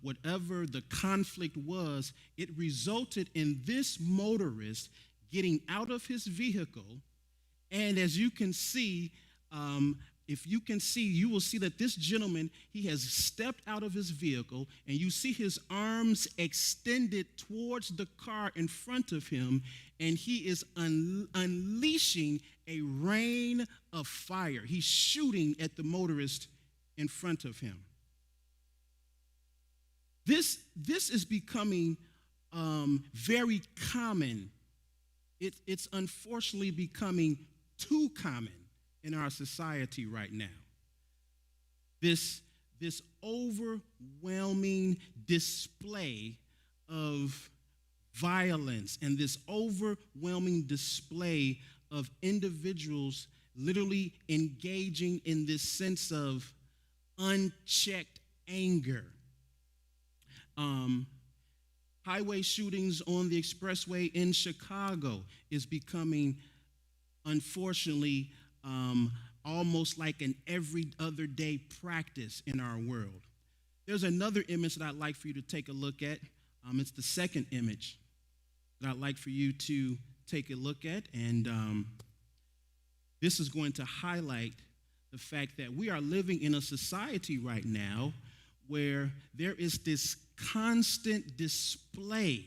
whatever the conflict was, it resulted in this motorist getting out of his vehicle. And as you can see, if you can see, you will see that this gentleman, he has stepped out of his vehicle, and you see his arms extended towards the car in front of him, and he is unleashing a rain of fire. He's shooting at the motorist in front of him. This is becoming very common. It's unfortunately becoming too common in our society right now. This overwhelming display of violence and this overwhelming display of individuals literally engaging in this sense of unchecked anger. Highway shootings on the expressway in Chicago is becoming, unfortunately, almost like an every other day practice in our world. There's another image that I'd like for you to take a look at. It's the second image that I'd like for you to take a look at, and this is going to highlight the fact that we are living in a society right now where there is this constant display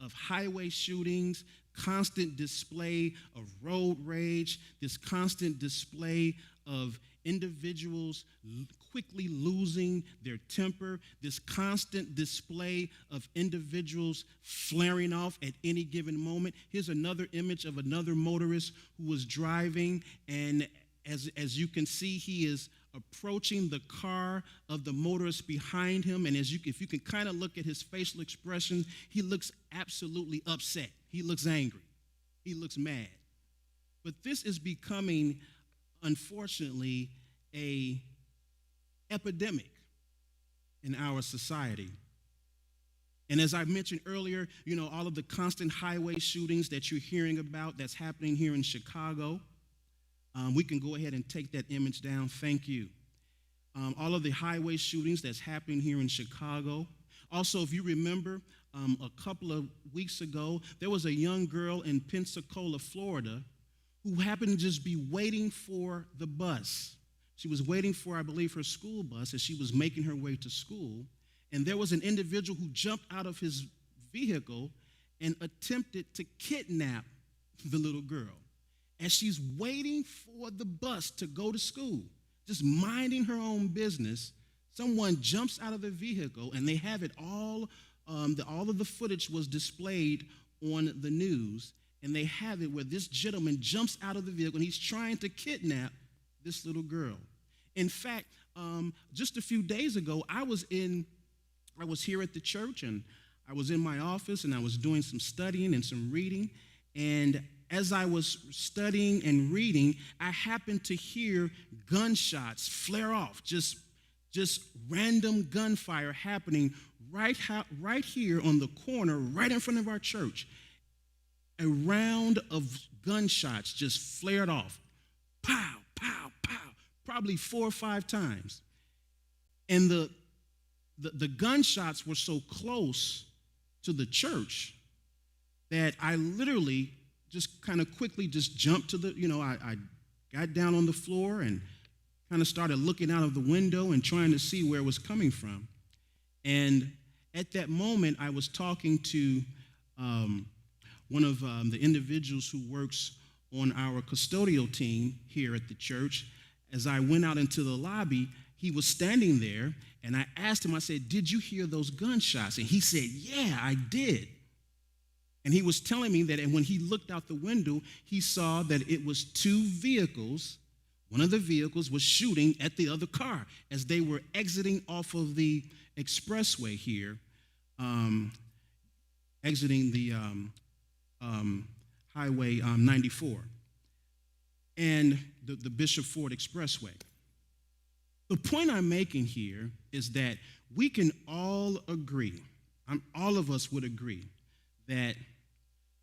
of highway shootings, constant display of road rage, this constant display of individuals quickly losing their temper, this constant display of individuals flaring off at any given moment. Here's another image of another motorist who was driving, and as you can see, he is approaching the car of the motorist behind him, and if you can kind of look at his facial expression, he looks absolutely upset. He looks angry. He looks mad. But this is becoming, unfortunately, an epidemic in our society. And as I mentioned earlier, all of the constant highway shootings that you're hearing about that's happening here in Chicago. We can go ahead and take that image down. Thank you. All of the highway shootings that's happening here in Chicago. Also, if you remember, a couple of weeks ago, there was a young girl in Pensacola, Florida, who happened to just be waiting for the bus. She was waiting for, I believe, her school bus as she was making her way to school. And there was an individual who jumped out of his vehicle and attempted to kidnap the little girl. As she's waiting for the bus to go to school, just minding her own business, someone jumps out of the vehicle, and they have it all of the footage was displayed on the news, and they have it where this gentleman jumps out of the vehicle, and he's trying to kidnap this little girl. In fact, just a few days ago, I was here at the church, and I was in my office, and I was doing some studying and some reading, and as I was studying and reading, I happened to hear gunshots flare off, just random gunfire happening right here on the corner, right in front of our church. A round of gunshots just flared off. Pow, pow, pow, probably 4 or 5 times. And the gunshots were so close to the church that I literally just kind of quickly just jumped to I got down on the floor and kind of started looking out of the window and trying to see where it was coming from. And at that moment, I was talking to one of the individuals who works on our custodial team here at the church. As I went out into the lobby, he was standing there, and I asked him, I said, "Did you hear those gunshots?" And he said, "Yeah, I did." And he was telling me that when he looked out the window, he saw that it was 2 vehicles. One of the vehicles was shooting at the other car as they were exiting off of the expressway here, exiting the Highway 94 and the Bishop Ford Expressway. The point I'm making here is that we can all agree, all of us would agree, that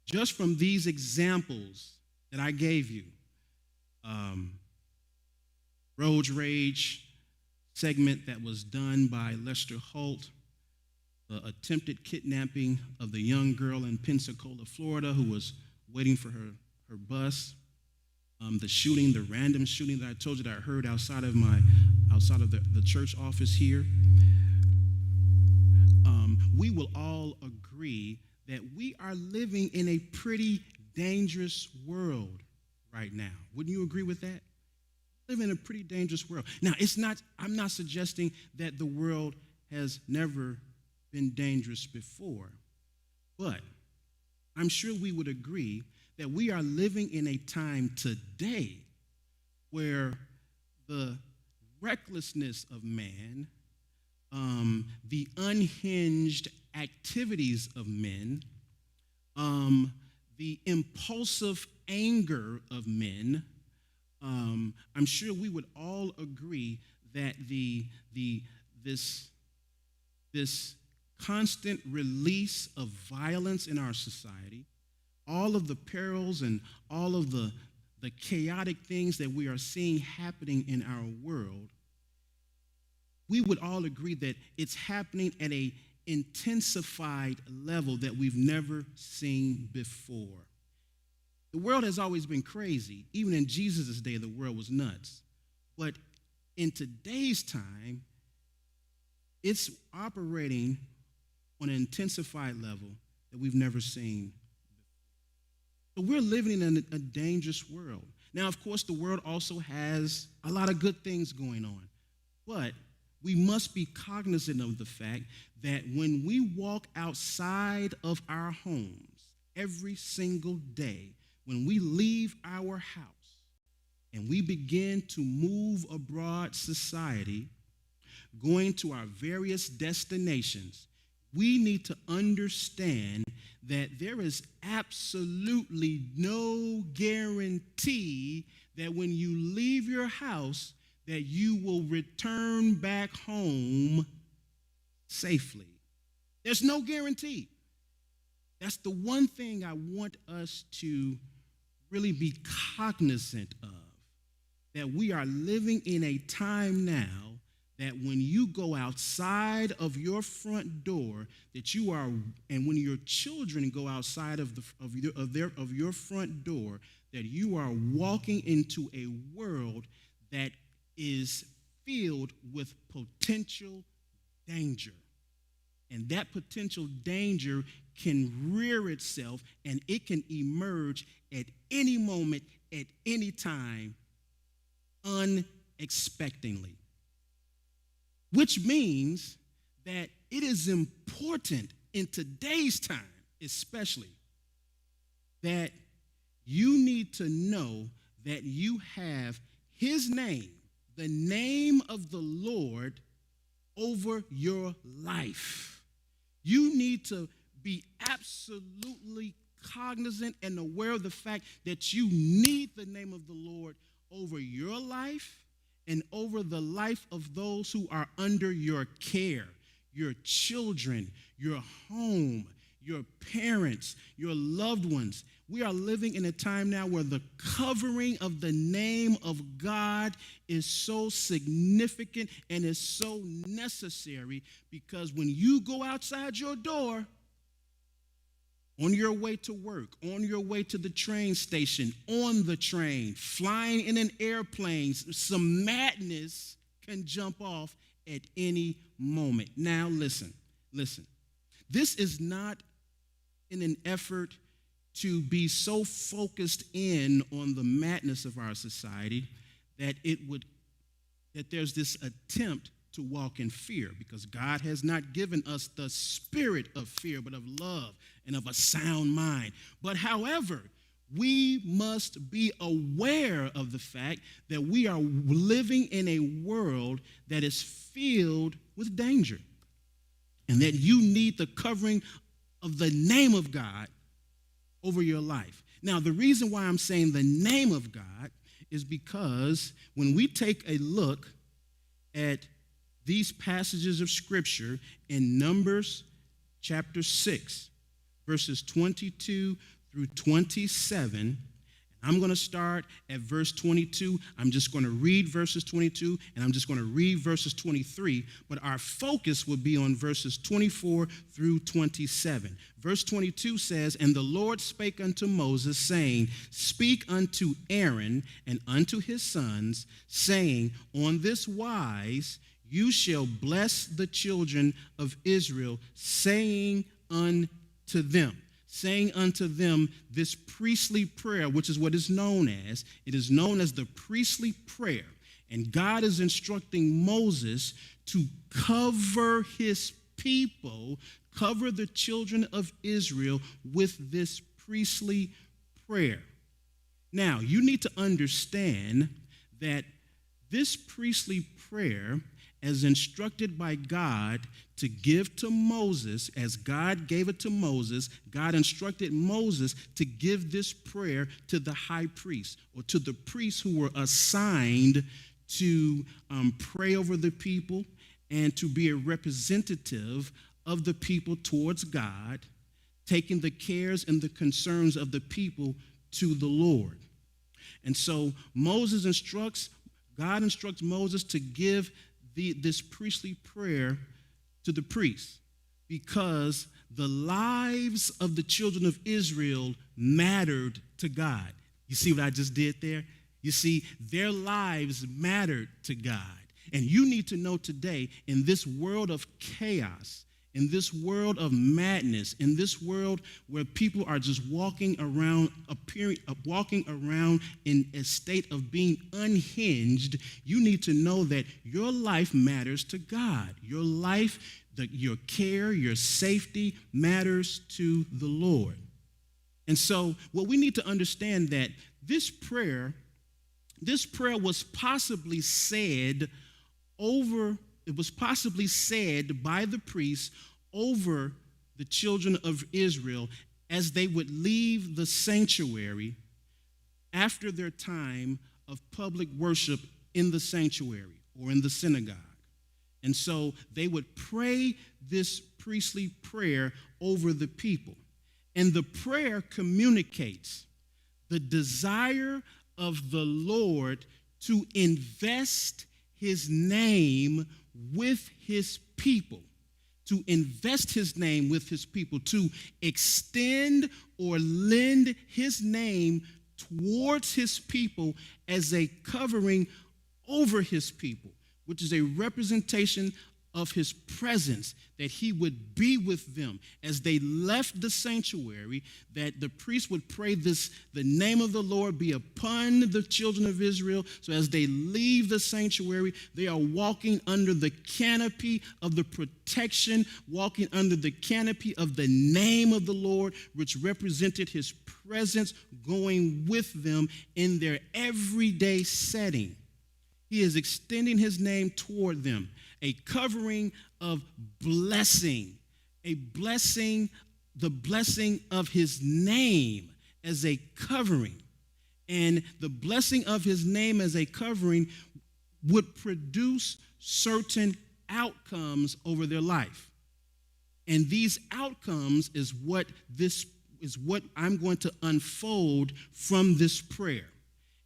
just from these examples that I gave you, road rage segment that was done by Lester Holt, the attempted kidnapping of the young girl in Pensacola, Florida, who was waiting for her bus. The random shooting that I told you that I heard outside of the church office here. We will all agree that we are living in a pretty dangerous world right now. Wouldn't you agree with that? We live in a pretty dangerous world. Now, I'm not suggesting that the world has never been dangerous before, but I'm sure we would agree that we are living in a time today where the recklessness of man, the unhinged activities of men, the impulsive anger of men, I'm sure we would all agree that this constant release of violence in our society, all of the perils and all of the chaotic things that we are seeing happening in our world, we would all agree that it's happening at an intensified level that we've never seen before. The world has always been crazy. Even in Jesus' day, the world was nuts. But in today's time, it's operating on an intensified level that we've never seen. So we're living in a dangerous world. Now, of course, the world also has a lot of good things going on. But we must be cognizant of the fact that when we walk outside of our homes every single day, when we leave our house and we begin to move abroad society, going to our various destinations, we need to understand that there is absolutely no guarantee that when you leave your house that you will return back home safely. There's no guarantee. That's the one thing I want us to really be cognizant of, that we are living in a time now that when you go outside of your front door, and when your children go outside of your front door, that you are walking into a world that is filled with potential danger. And that potential danger can rear itself and it can emerge at any moment, at any time, unexpectedly. Which means that it is important in today's time, especially, that you need to know that you have his name, the name of the Lord, over your life. You need to be absolutely cognizant and aware of the fact that you need the name of the Lord over your life and over the life of those who are under your care, your children, your home, your parents, your loved ones. We are living in a time now where the covering of the name of God is so significant and is so necessary, because when you go outside your door, on your way to work, on your way to the train station, on the train, flying in an airplane, some madness can jump off at any moment. Now listen. This is not in an effort to be so focused in on the madness of our society that there's this attempt to walk in fear, because God has not given us the spirit of fear, but of love and of a sound mind. But however, we must be aware of the fact that we are living in a world that is filled with danger, and that you need the covering of the name of God over your life. Now, the reason why I'm saying the name of God is because when we take a look at these passages of Scripture in Numbers chapter 6, verses 22 through 27, and I'm going to start at verse 22. I'm just going to read verses 22, and I'm just going to read verses 23, but our focus will be on verses 24 through 27. Verse 22 says, "And the Lord spake unto Moses, saying, Speak unto Aaron and unto his sons, saying, On this wise you shall bless the children of Israel, saying unto them this priestly prayer, which is what is known as. It is known as the priestly prayer. And God is instructing Moses to cover his people, cover the children of Israel with this priestly prayer. Now, you need to understand that this priestly prayer, as instructed by God to give to Moses, as God gave it to Moses, God instructed Moses to give this prayer to the high priest, or to the priests who were assigned to pray over the people and to be a representative of the people towards God, taking the cares and the concerns of the people to the Lord. And so God instructs Moses to give this priestly prayer to the priests, because the lives of the children of Israel mattered to God. You see what I just did there? You see, their lives mattered to God. And you need to know today, in this world of chaos, in this world of madness, in this world where people are just walking around in a state of being unhinged, you need to know that your life matters to God. Your life, your care, your safety matters to the Lord. And so what we need to understand that this prayer was possibly said by the priests over the children of Israel as they would leave the sanctuary after their time of public worship in the sanctuary or in the synagogue. And so they would pray this priestly prayer over the people. And the prayer communicates the desire of the Lord to invest his name with his people, to invest his name with his people, to extend or lend his name towards his people as a covering over his people, which is a representation of his presence, that he would be with them as they left the sanctuary, that the priest would pray the name of the Lord be upon the children of Israel. So as they leave the sanctuary, they are walking under the canopy of the protection, walking under the canopy of the name of the Lord, which represented his presence going with them in their everyday setting. He is extending his name toward them, a covering of blessing, the blessing of his name as a covering. And the blessing of his name as a covering would produce certain outcomes over their life. And these outcomes is what I'm going to unfold from this prayer.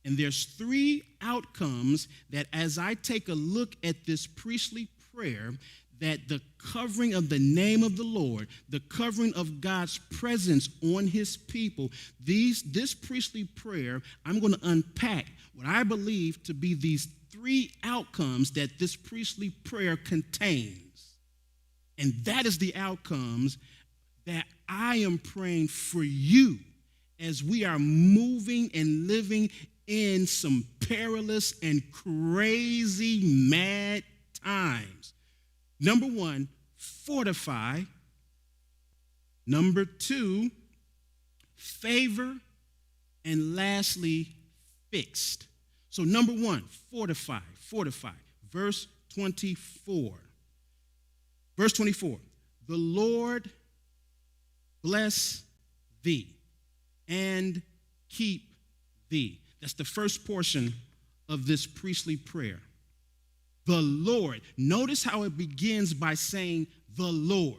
And there's 3 outcomes that, as I take a look at this priestly prayer, that the covering of the name of the Lord, the covering of God's presence on his people, this priestly prayer, I'm going to unpack what I believe to be these 3 outcomes that this priestly prayer contains. And that is the outcomes that I am praying for you as we are moving and living in some perilous and crazy mad times. Number 1, fortify. Number 2, favor. And lastly, fixed. So number 1, fortify. Verse 24. Verse 24. The Lord bless thee and keep thee. That's the first portion of this priestly prayer. The Lord. Notice how it begins by saying the Lord.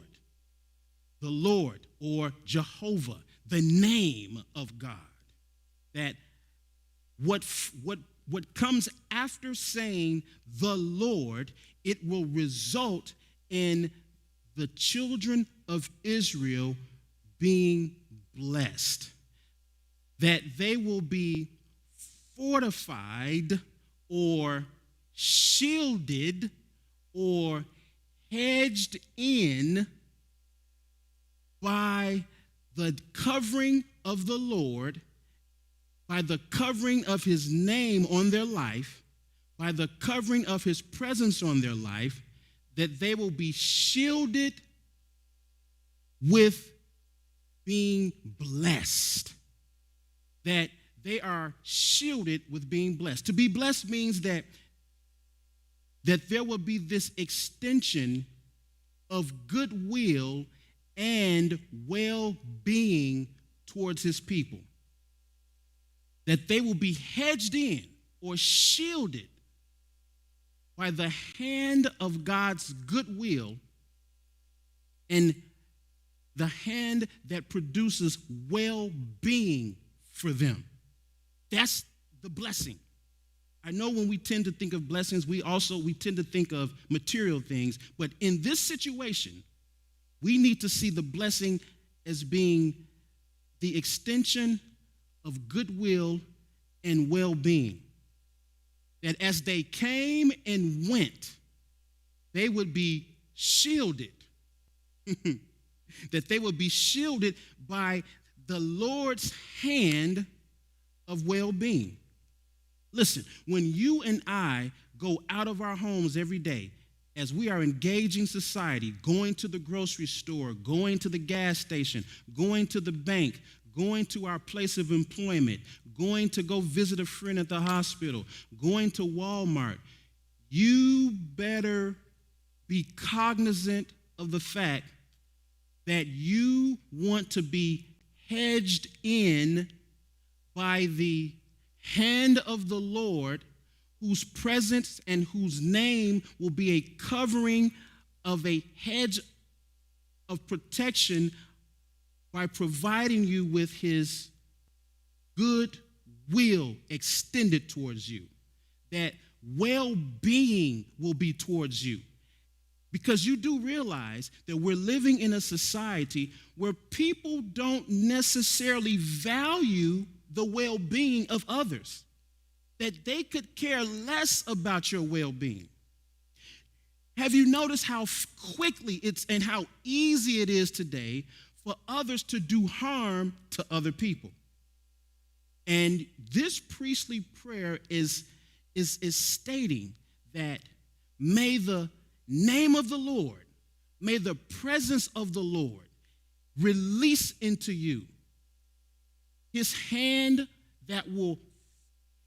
The Lord, or Jehovah, the name of God. That what comes after saying the Lord, it will result in the children of Israel being blessed, that they will be fortified or shielded or hedged in by the covering of the Lord, by the covering of his name on their life, by the covering of his presence on their life, that they will be shielded with being blessed. That they are shielded with being blessed. To be blessed means that there will be this extension of goodwill and well-being towards his people. That they will be hedged in or shielded by the hand of God's goodwill and the hand that produces well-being for them. That's the blessing. I know when we tend to think of blessings, we tend to think of material things, but in this situation, we need to see the blessing as being the extension of goodwill and well-being. That as they came and went, they would be shielded. That they would be shielded by the Lord's hand of well-being. Listen, when you and I go out of our homes every day, as we are engaging society, going to the grocery store, going to the gas station, going to the bank, going to our place of employment, going to go visit a friend at the hospital, going to Walmart, you better be cognizant of the fact that you want to be hedged in by the hand of the Lord, whose presence and whose name will be a covering of a hedge of protection by providing you with his good will extended towards you. That well-being will be towards you. Because you do realize that we're living in a society where people don't necessarily value the well-being of others. That they could care less about your well-being. Have you noticed how quickly it's and how easy it is today for others to do harm to other people? And this priestly prayer is stating that may the name of the Lord, may the presence of the Lord release into you his hand that will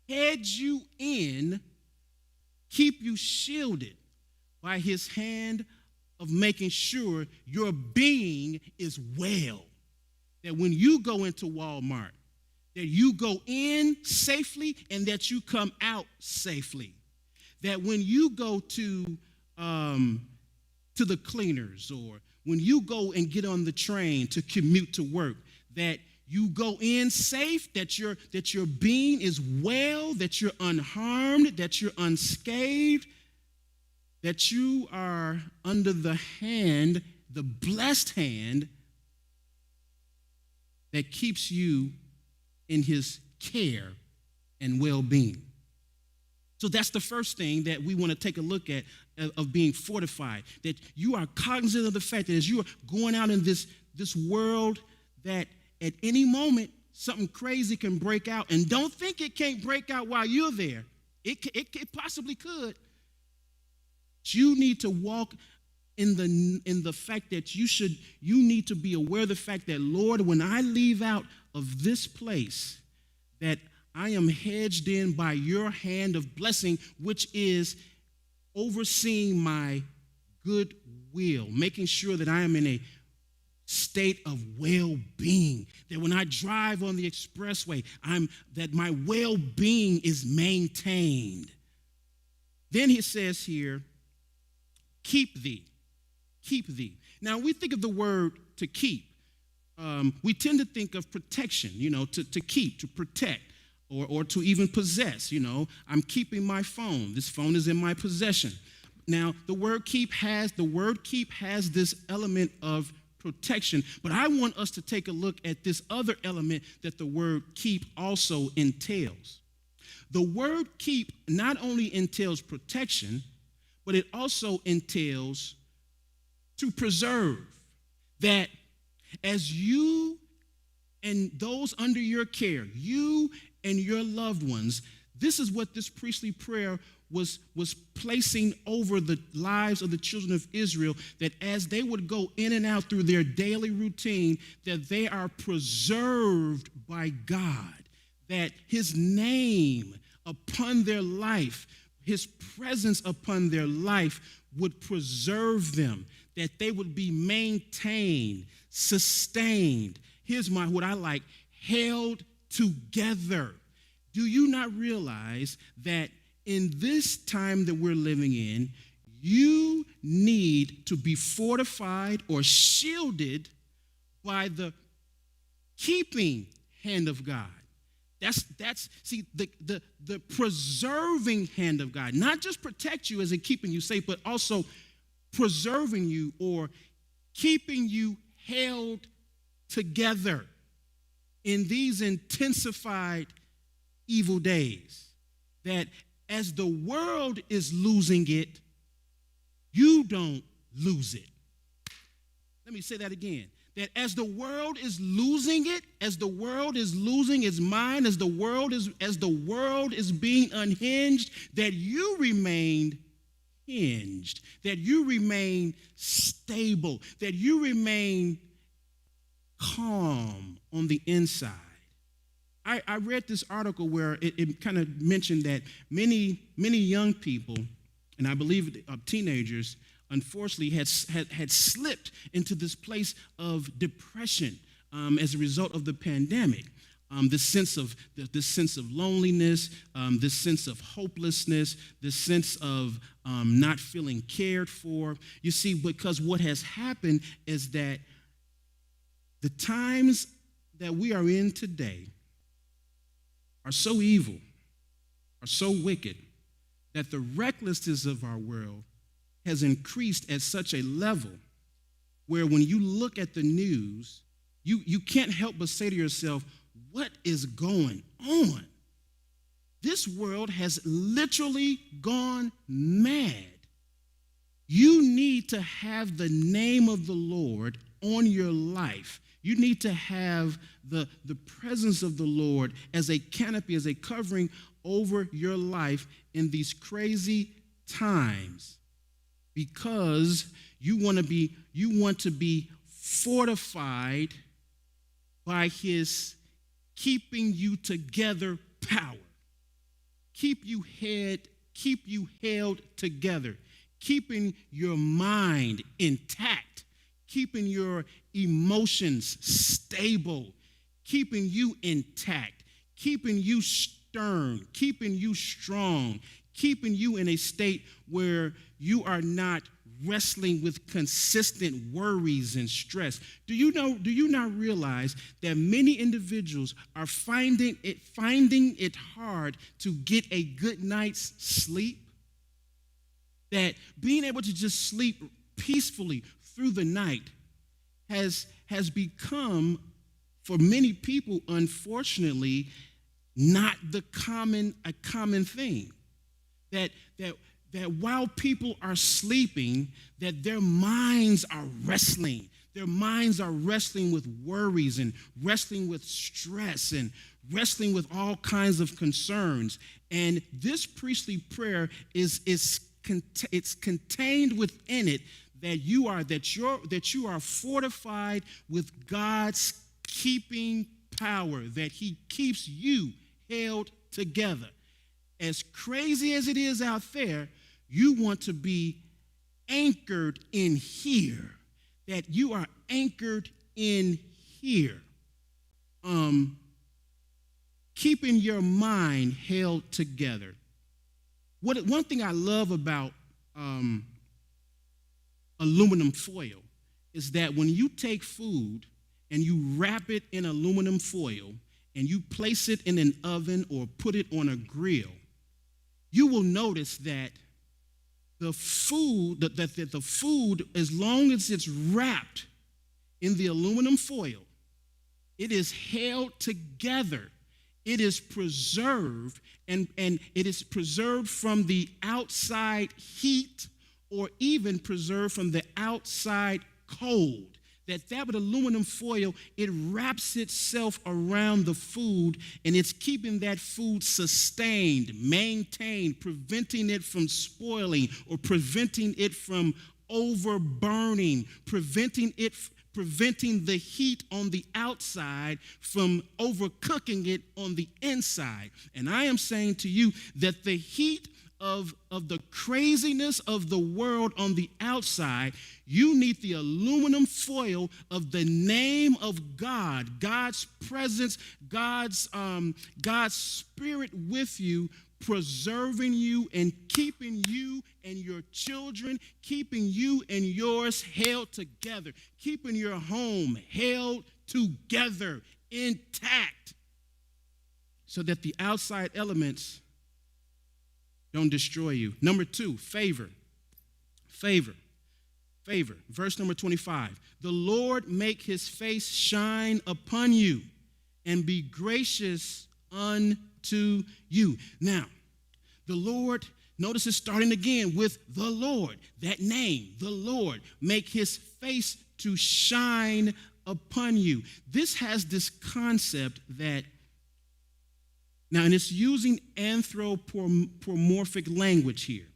hedge you in, keep you shielded by his hand of making sure your being is well. That when you go into Walmart, that you go in safely and that you come out safely. That when you go to the cleaners, or when you go and get on the train to commute to work, that you go in safe, that your being is well, that you're unharmed, that you're unscathed, that you are under the hand, the blessed hand that keeps you in his care and well-being. So that's the first thing that we want to take a look at of being fortified, that you are cognizant of the fact that as you are going out in this world, that at any moment something crazy can break out. And don't think it can't break out while you're there. It possibly could. You need to walk in the fact that you need to be aware of the fact that, Lord, when I leave out of this place, that I am hedged in by your hand of blessing, which is overseeing my good will, making sure that I am in a state of well-being, that when I drive on the expressway, that my well-being is maintained. Then he says here, keep thee. Now, we think of the word to keep. We tend to think of protection, to keep, to protect. or to even possess. I'm keeping my phone. This phone is in my possession. Now, the word keep has this element of protection, but I want us to take a look at this other element that the word keep also entails. The word keep not only entails protection, but it also entails to preserve. That as you and those under your care, you and your loved ones, this is what this priestly prayer was placing over the lives of the children of Israel, that as they would go in and out through their daily routine, that they are preserved by God, that his name upon their life, his presence upon their life would preserve them, that they would be maintained, sustained. Here's what I like, held together. Do you not realize that in this time that we're living in, you need to be fortified or shielded by the keeping hand of God? That's the preserving hand of God. Not just protect you as in keeping you safe, but also preserving you or keeping you held together in these intensified evil days. That as the world is losing it, you don't lose it. Let me say that again. That as the world is losing it, as the world is losing its mind, as the world is being unhinged, that you remain hinged, that you remain stable, that you remain calm on the inside. I read this article where it kind of mentioned that many young people, and I believe teenagers, unfortunately had slipped into this place of depression as a result of the pandemic. This sense of loneliness, this sense of hopelessness, this sense of not feeling cared for. You see, because what has happened is that the times that we are in today are so evil, are so wicked, that the recklessness of our world has increased at such a level where when you look at the news, you can't help but say to yourself, what is going on? This world has literally gone mad. You need to have the name of the Lord on your life. You need to have the presence of the Lord as a canopy, as a covering over your life in these crazy times, because you want to be fortified by his keeping you together power. Keep you held together, keeping your mind intact, keeping your emotions stable, keeping you intact, keeping you stern, keeping you strong, keeping you in a state where you are not wrestling with consistent worries and stress. Do you not realize that many individuals are finding it hard to get a good night's sleep? That being able to just sleep peacefully through the night has become, for many people, unfortunately, not a common thing. That while people are sleeping, that their minds are wrestling. Their minds are wrestling with worries and wrestling with stress and wrestling with all kinds of concerns. And this priestly prayer it's contained within it that you are fortified with God's keeping power, that he keeps you held together. As crazy as it is out there, you want to be anchored in here, that you are anchored in here. Keeping your mind held together. One thing I love about aluminum foil is that when you take food and you wrap it in aluminum foil and you place it in an oven or put it on a grill, you will notice that the food, the food, as long as it's wrapped in the aluminum foil, it is held together. It is preserved, and it is preserved from the outside heat or even preserved from the outside cold. That aluminum foil, it wraps itself around the food, and it's keeping that food sustained, maintained, preventing it from spoiling or preventing it from overburning, preventing the heat on the outside from overcooking it on the inside. And I am saying to you that the heat of the craziness of the world on the outside, you need the aluminum foil of the name of God, God's presence, God's spirit with you, preserving you and keeping you and your children, keeping you and yours held together, keeping your home held together, intact, so that the outside elements don't destroy you. Number 2, favor. Favor. Favor. Verse number 25. The Lord make his face shine upon you and be gracious unto you. Now, the Lord, notice it's starting again with the Lord. That name, the Lord, make his face to shine upon you. This has this concept that, now, and it's using anthropomorphic language here.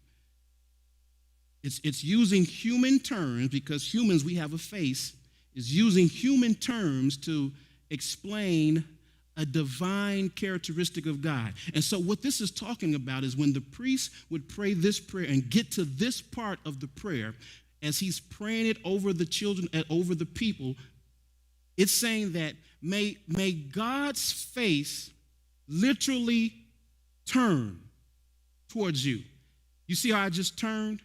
It's using human terms, because humans, we have a face. It's using human terms to explain a divine characteristic of God. And so what this is talking about is when the priest would pray this prayer and get to this part of the prayer, as he's praying it over the children, over the people, it's saying that may God's face literally turn towards you. You see how I just turned?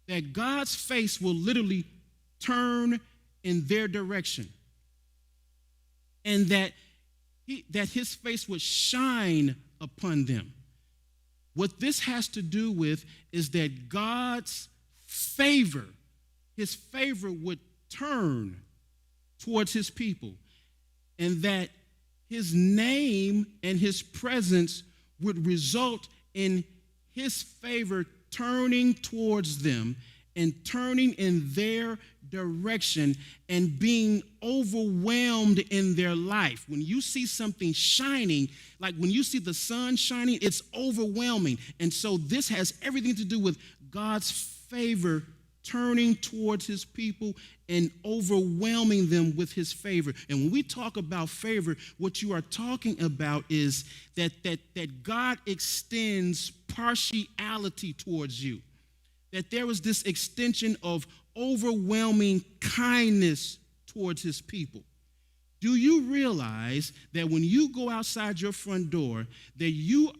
That God's face will literally turn in their direction. And that his face would shine upon them. What this has to do with is that God's favor, his favor would turn towards his people, and that his name and his presence would result in his favor turning towards them and turning in their direction and being overwhelmed in their life. When you see something shining, like when you see the sun shining, it's overwhelming. And so this has everything to do with God's favor turning towards his people and overwhelming them with his favor. And when we talk about favor, what you are talking about is that God extends partiality towards you. That there was this extension of overwhelming kindness towards his people. Do you realize that when you go outside your front door, that you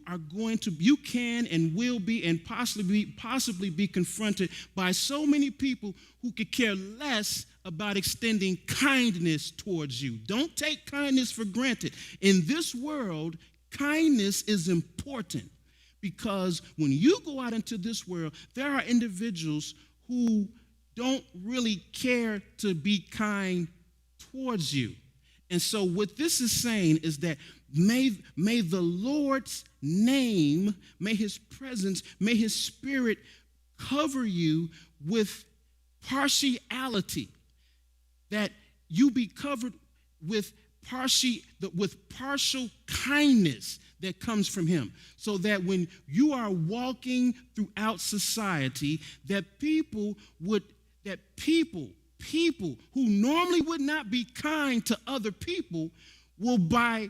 can and will be and possibly be confronted by so many people who could care less about extending kindness towards you? Don't take kindness for granted. In this world, kindness is important, because when you go out into this world, there are individuals who don't really care to be kind towards you. And so what this is saying is that may the Lord's name, may his presence, may his spirit cover you with partiality, that you be covered with partial kindness that comes from him, so that when you are walking throughout society, that people who normally would not be kind to other people will by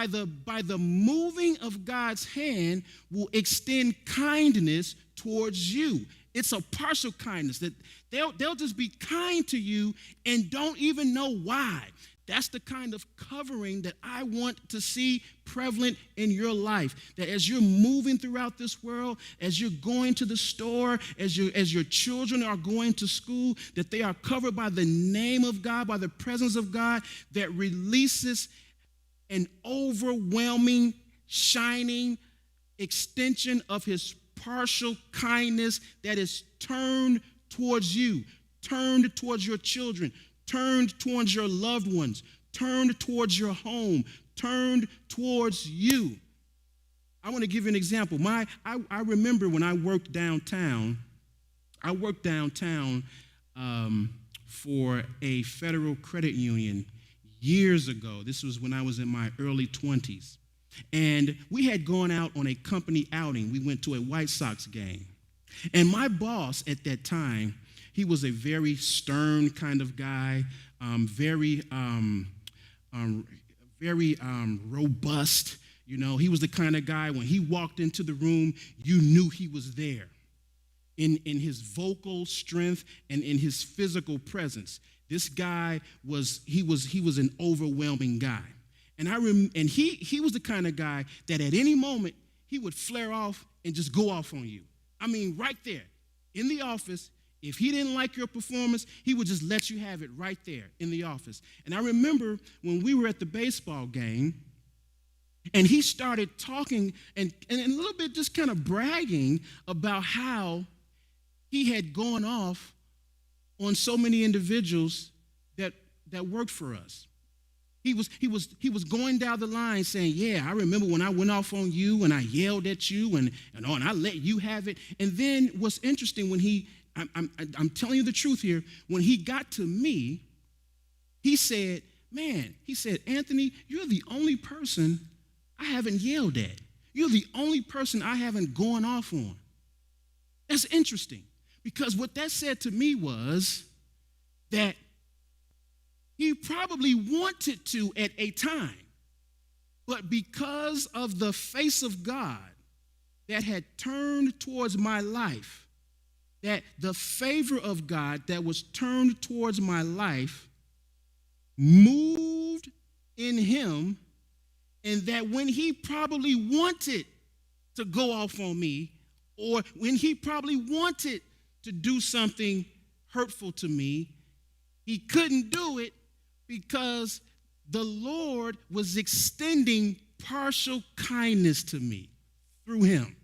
the moving of God's hand will extend kindness towards you. It's a partial kindness that they'll just be kind to you and don't even know why. That's the kind of covering that I want to see prevalent in your life. That as you're moving throughout this world, as you're going to the store, as your children are going to school, that they are covered by the name of God, by the presence of God, that releases an overwhelming, shining extension of his partial kindness that is turned towards you, turned towards your children, turned towards your loved ones, turned towards your home, turned towards you. I want to give you an example. I remember when I worked downtown. I worked downtown for a federal credit union years ago. This was when I was in my early 20s. And we had gone out on a company outing. We went to a White Sox game. And my boss at that time, he was a very stern kind of guy, very robust. You know, he was the kind of guy, when he walked into the room, you knew he was there in his vocal strength and in his physical presence. This guy was an overwhelming guy. And he was the kind of guy that at any moment he would flare off and just go off on you. I mean, right there in the office. If he didn't like your performance, he would just let you have it right there in the office. And I remember when we were at the baseball game, and he started talking and a little bit just kind of bragging about how he had gone off on so many individuals that worked for us. He was going down the line saying, yeah, I remember when I went off on you and I yelled at you and I let you have it. And then what's interesting, when I'm telling you the truth here, when he got to me, he said, Anthony, you're the only person I haven't yelled at. You're the only person I haven't gone off on. That's interesting, because what that said to me was that he probably wanted to at a time, but because of the face of God that had turned towards my life, that the favor of God that was turned towards my life moved in him, and that when he probably wanted to go off on me, or when he probably wanted to do something hurtful to me, he couldn't do it because the Lord was extending partial kindness to me through him.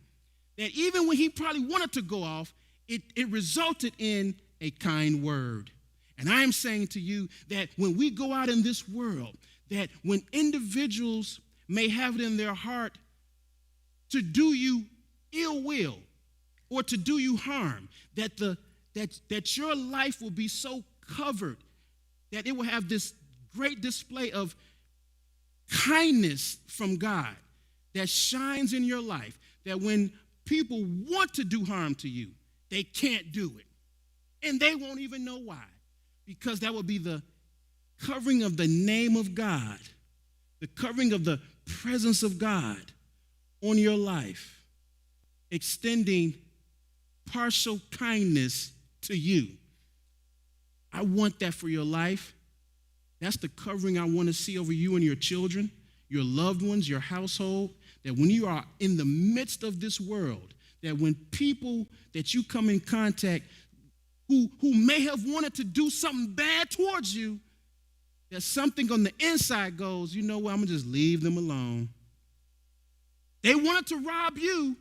That even when he probably wanted to go off, it resulted in a kind word. And I am saying to you that when we go out in this world, that when individuals may have it in their heart to do you ill will or to do you harm, that your life will be so covered that it will have this great display of kindness from God that shines in your life, that when people want to do harm to you, they can't do it. And they won't even know why, because that will be the covering of the name of God, the covering of the presence of God on your life, extending partial kindness to you. I want that for your life. That's the covering I want to see over you and your children, your loved ones, your household, that when you are in the midst of this world, that when people that you come in contact who may have wanted to do something bad towards you, that something on the inside goes, you know what, I'm going to just leave them alone. They wanted to rob you,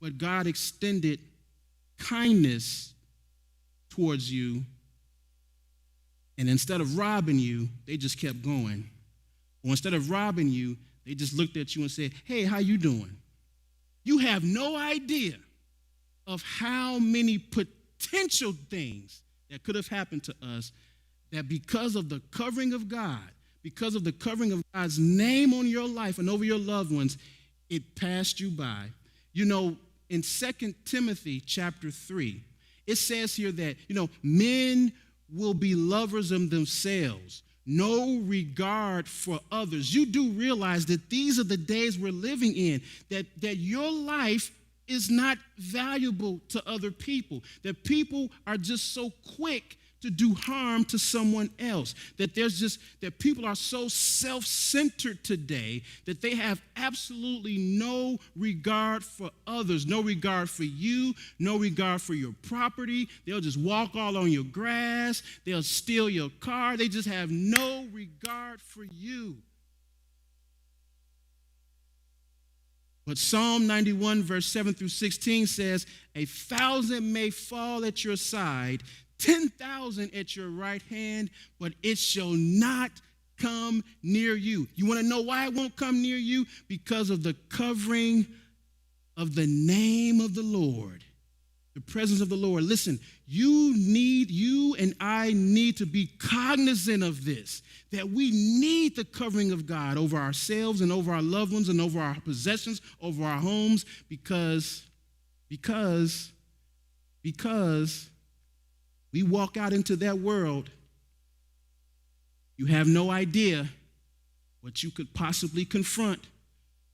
but God extended kindness towards you. And instead of robbing you, they just kept going. Or instead of robbing you, they just looked at you and said, hey, how you doing? You have no idea of how many potential things that could have happened to us, that because of the covering of God, because of the covering of God's name on your life and over your loved ones, it passed you by. You know, in 2 Timothy chapter 3, it says here that, men will be lovers of themselves, no regard for others. You do realize that these are the days we're living in, that your life is not valuable to other people, that people are just so quick to do harm to someone else, that people are so self-centered today that they have absolutely no regard for others, no regard for you, no regard for your property. They'll just walk all on your grass. They'll steal your car. They just have no regard for you. But Psalm 91, verse 7 through 16 says, 1,000 may fall at your side, 10,000 at your right hand, but it shall not come near you. You want to know why it won't come near you? Because of the covering of the name of the Lord, the presence of the Lord. Listen, you and I need to be cognizant of this, that we need the covering of God over ourselves and over our loved ones and over our possessions, over our homes, because we walk out into that world. You have no idea what you could possibly confront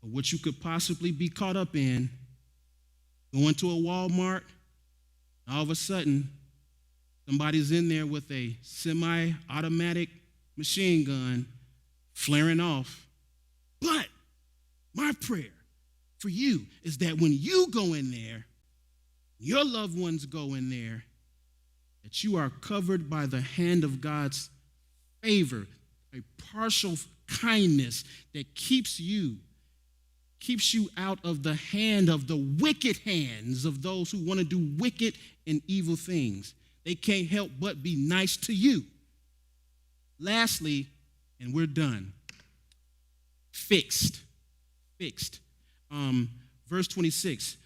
or what you could possibly be caught up in. Going to a Walmart, all of a sudden, somebody's in there with a semi-automatic machine gun flaring off. But my prayer for you is that when you go in there, your loved ones go in there, that you are covered by the hand of God's favor, a partial kindness that keeps you out of the hand of the wicked hands of those who want to do wicked and evil things. They can't help but be nice to you. Lastly, and we're done, fixed. Verse 26,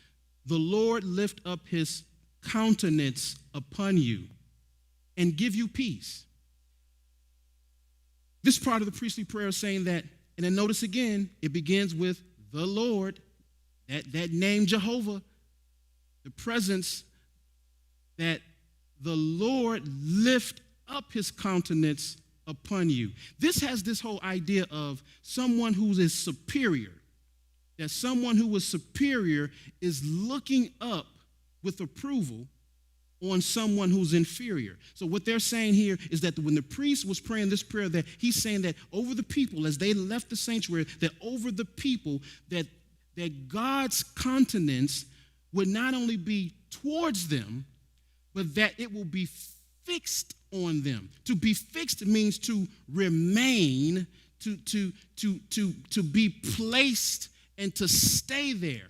the Lord lift up his countenance upon you and give you peace. This part of the priestly prayer is saying that, and then notice again, it begins with the Lord, that name Jehovah, the presence, that the Lord lift up his countenance upon you. This has this whole idea of someone who is superior, that someone who is superior is looking up with approval on someone who's inferior. So what they're saying here is that when the priest was praying this prayer, that he's saying that over the people, as they left the sanctuary, that over the people, that God's countenance would not only be towards them, but that it will be fixed on them. To be fixed means to remain, to be placed and to stay there.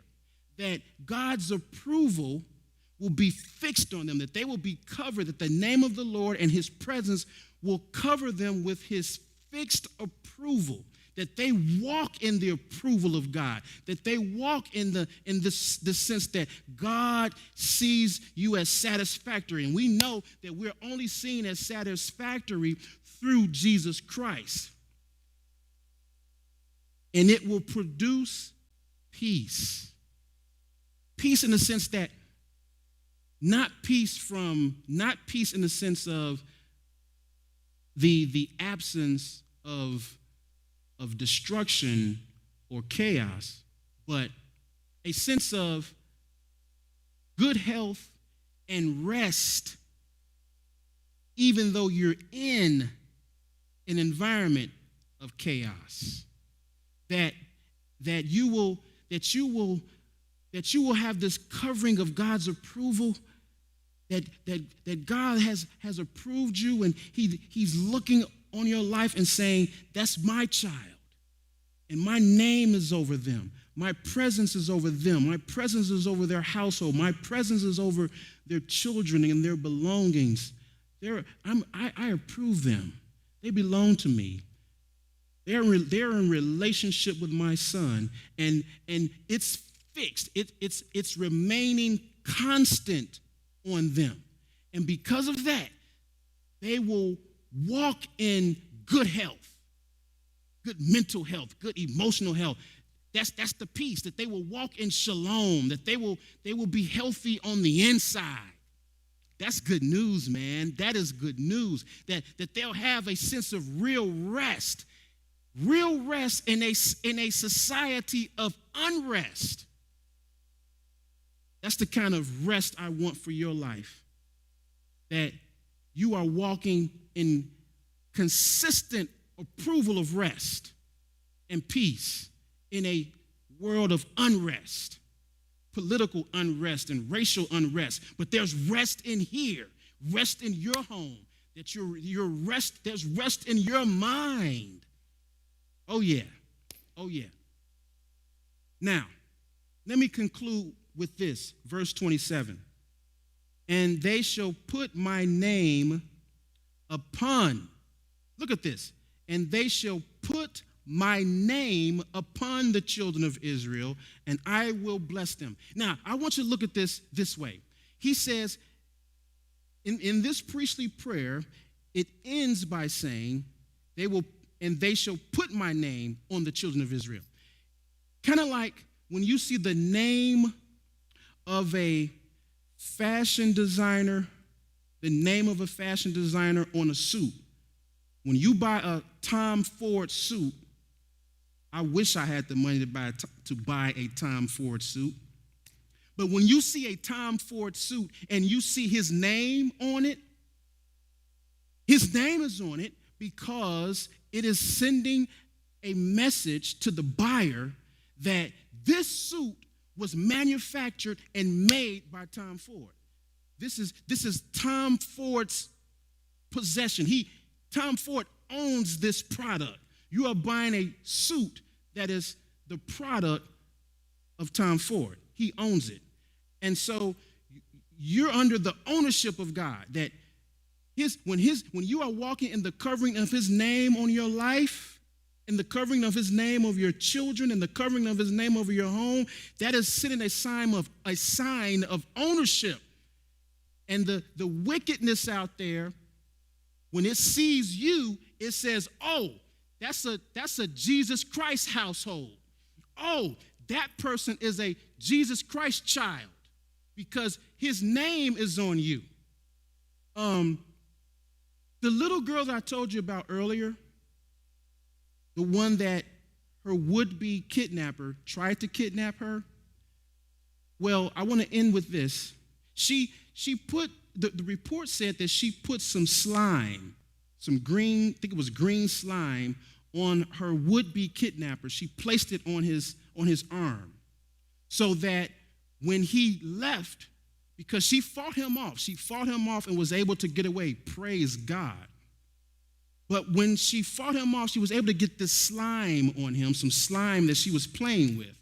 That God's approval will be fixed on them, that they will be covered, that the name of the Lord and his presence will cover them with his fixed approval, that they walk in the approval of God, that they walk in the sense that God sees you as satisfactory. And we know that we're only seen as satisfactory through Jesus Christ. And it will produce peace. Peace in the sense that not peace in the sense of the absence of destruction or chaos, but a sense of good health and rest, even though you're in an environment of chaos. That you will have this covering of God's approval, that God has approved you, and he's looking on your life and saying, that's my child, and my name is over them. My presence is over them. My presence is over their household. My presence is over their children and their belongings. I approve them. They belong to me. They're in relationship with my son, and it's fixed. It's remaining constant on them. And because of that, they will walk in good health, good mental health, good emotional health. That's the peace, that they will walk in shalom, that they will be healthy on the inside. That's good news, man. That is good news, that they'll have a sense of real rest in a society of unrest. That's the kind of rest I want for your life, that you are walking in consistent approval of rest and peace in a world of unrest, political unrest and racial unrest. But there's rest in here, rest in your home, that there's rest in your mind. Oh yeah. Now, let me conclude with this, verse 27. And they shall put my name upon, look at this, and they shall put my name upon the children of Israel, and I will bless them. Now, I want you to look at this way. He says, in this priestly prayer, it ends by saying, they shall put my name on the children of Israel. Kind of like when you see the name of a fashion designer, the name of a fashion designer on a suit. When you buy a Tom Ford suit, I wish I had the money to buy a Tom Ford suit. But when you see a Tom Ford suit and you see his name on it, his name is on it because it is sending a message to the buyer that this suit was manufactured and made by Tom Ford. This is Tom Ford's possession. Tom Ford owns this product. You are buying a suit that is the product of Tom Ford. He owns it. And so you're under the ownership of God. That when you are walking in the covering of his name on your life, in the covering of his name over your children, in the covering of his name over your home, that is sending a sign of ownership. And the wickedness out there, when it sees you, it says, oh, that's a Jesus Christ household. Oh, that person is a Jesus Christ child because his name is on you. The little girl that I told you about earlier, the one that her would-be kidnapper tried to kidnap her, well, I want to end with this. She put, the report said that she put some slime, some green, I think it was green slime, on her would-be kidnapper. She placed it on his arm so that when he left, because she fought him off and was able to get away, praise God. But when she fought him off, she was able to get this slime on him, some slime that she was playing with.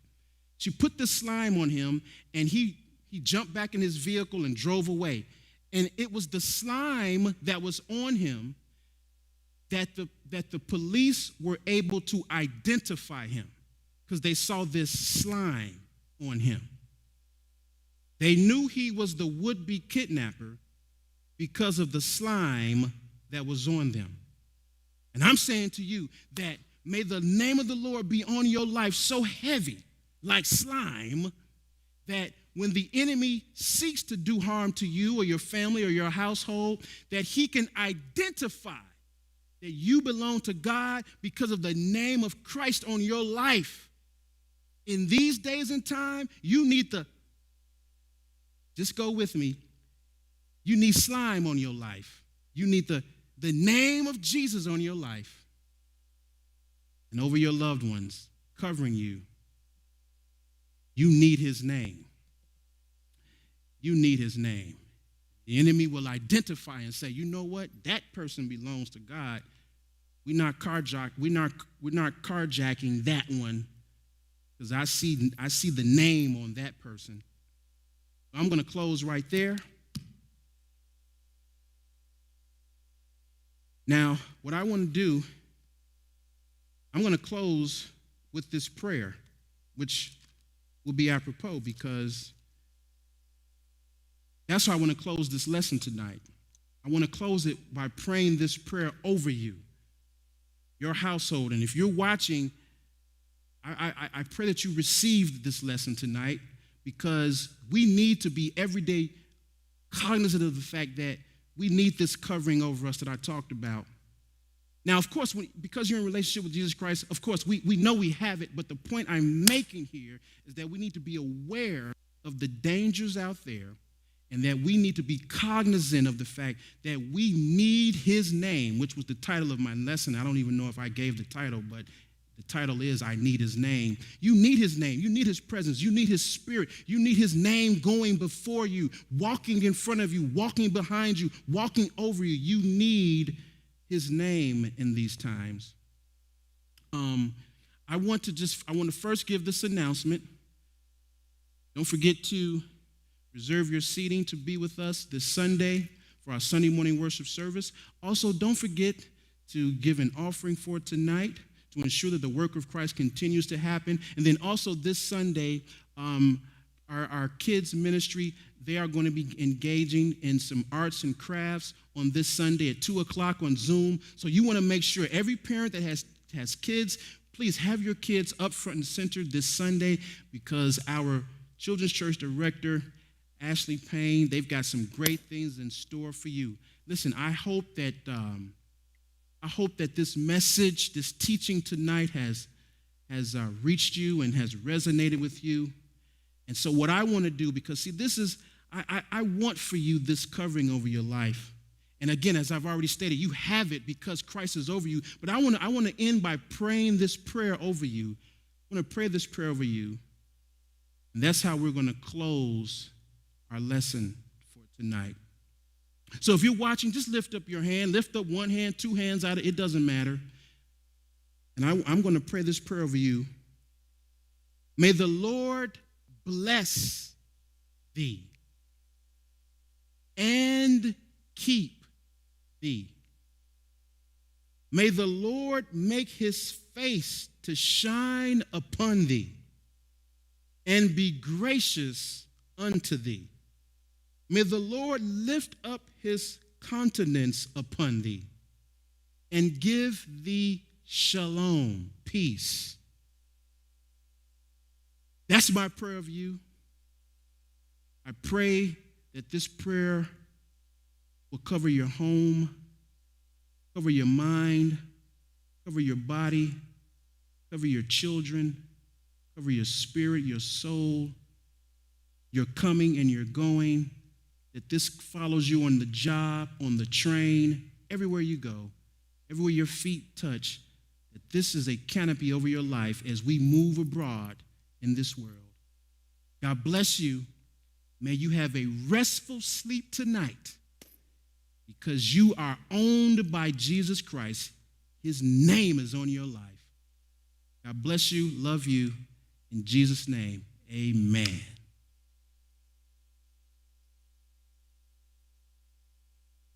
She put the slime on him, and he jumped back in his vehicle and drove away. And it was the slime that was on him that the police were able to identify him because they saw this slime on him. They knew he was the would-be kidnapper because of the slime that was on them. And I'm saying to you that may the name of the Lord be on your life so heavy, like slime, that when the enemy seeks to do harm to you or your family or your household, that he can identify that you belong to God because of the name of Christ on your life. In these days and time, you need to, just go with me, you need slime on your life. You need the name of Jesus on your life and over your loved ones, covering you. You need his name. You need his name. The enemy will identify and say, you know what? That person belongs to God. We're not carjacking that one because I see the name on that person. I'm going to close right there. Now, what I want to do, I'm going to close with this prayer, which will be apropos because that's how I want to close this lesson tonight. I want to close it by praying this prayer over you, your household. And if you're watching, I pray that you received this lesson tonight because we need to be every day cognizant of the fact that we need this covering over us that I talked about. Now, of course, because you're in a relationship with Jesus Christ, of course, we know we have it, but the point I'm making here is that we need to be aware of the dangers out there and that we need to be cognizant of the fact that we need his name, which was the title of my lesson. I don't even know if I gave the title, but the title is I Need His Name. You need his name. You need his presence. You need his spirit. You need his name going before you, walking in front of you, walking behind you, walking over you. You need his name in these times. I want to first give this announcement. Don't forget to reserve your seating to be with us this Sunday for our Sunday morning worship service. Also, don't forget to give an offering for tonight to ensure that the work of Christ continues to happen. And then also this Sunday, our kids ministry, they are going to be engaging in some arts and crafts on this Sunday at 2 o'clock on Zoom. So you want to make sure every parent that has kids, please have your kids up front and center this Sunday, because our children's church director, Ashley Payne, they've got some great things in store for you. Listen, I hope that this message, this teaching tonight has reached you and has resonated with you. And so what I want to do, because see, this is, I want for you this covering over your life. And again, as I've already stated, you have it because Christ is over you. But I want to end by praying this prayer over you. I want to pray this prayer over you. And that's how we're going to close our lesson for tonight. So if you're watching, just lift up your hand. Lift up one hand, two hands out. It doesn't matter. And I'm going to pray this prayer over you. May the Lord bless thee and keep thee. May the Lord make his face to shine upon thee and be gracious unto thee. May the Lord lift up his countenance upon thee and give thee shalom, peace. That's my prayer of you. I pray that this prayer will cover your home, cover your mind, cover your body, cover your children, cover your spirit, your soul, your coming and your going, that this follows you on the job, on the train, everywhere you go, everywhere your feet touch, that this is a canopy over your life as we move abroad in this world. God bless you. May you have a restful sleep tonight because you are owned by Jesus Christ. His name is on your life. God bless you. Love you. In Jesus' name, amen.